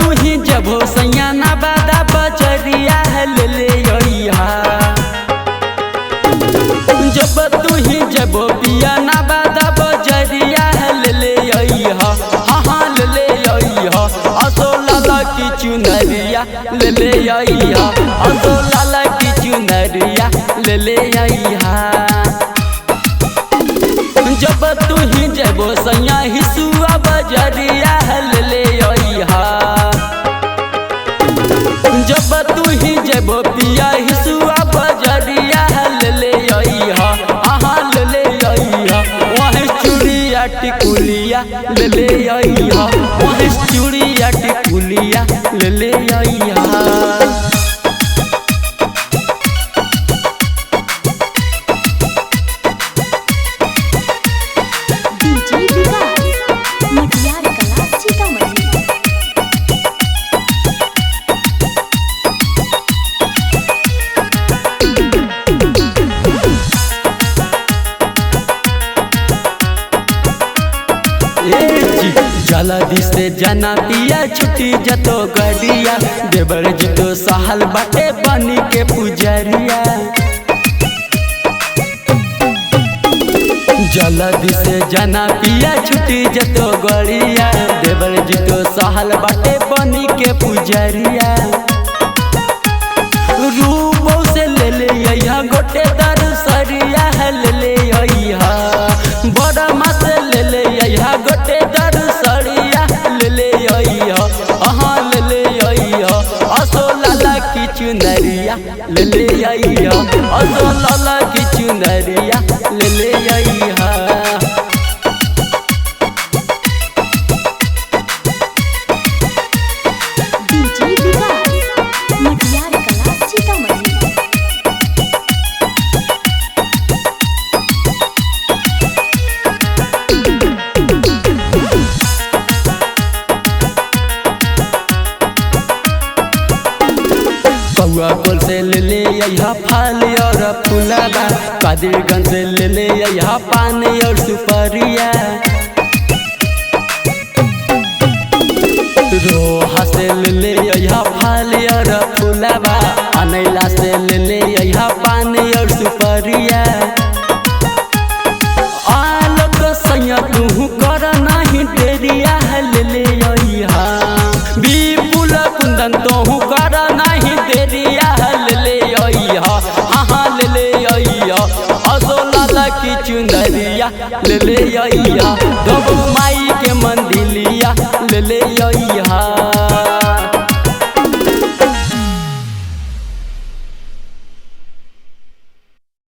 तू ही जब हो सैया ना बादा बजरिया ले ले अइहा। जब तू ही जब हो पिया ना बादा बजरिया ले ले अइहा। हाँ हाँ ले ले अइहा। असो लाला की चुनरिया ले ले अइहा। असो लाला की चुनरिया ले ले अइहा। जब तू ही जबो सैया हिसुआ बजरिया ले ले अइहा। जब तू ही जबो पिया हिसुआ बजरिया ले ले अइहा। हाँ ले ले अइहा। वहीं चूड़िया टिकुलिया ले ले अइहा। वहीं चूड़िया टिकुलिया ले ले अइहा। जल्दी से जाना पिया छुट्टी जतो गड़िया। देवर जितो सहल बाटे बनी के पुजरिया। जल्दी से जाना पिया छुट्टी जतो गड़िया। देवर जितो सहल बाटे बनी के पुजरिया। रूपो से ले ले अइहा। गोटे दारू सरिया ले ले अइहा। बड़ा माँ से ले ले अइहा। गोटे दारू सरिया ले ले अइहा। हाँ ले ले अइहा। असो लाला की चुनरिया ले ले अइहा। असो लाला की चुनरिया ले ले अइहा। कौआ कोल से ले ले अइहा फल और फूलबा। कादिरगंज से ले ले अइहा पान और सुपारिया। रोहा से ले ले अइहा फल और फूलबा। अनैला से ले ले अइहा पान और सुपारिया। आलोक सैया तू कर नहीं देरिया ले ले अइहा। विपुल कुंदन तोहू कर नहीं देरिया ले ले अइहा। हाँ ले ले अइहा। असो लाला की चुनरिया ले ले अइहा।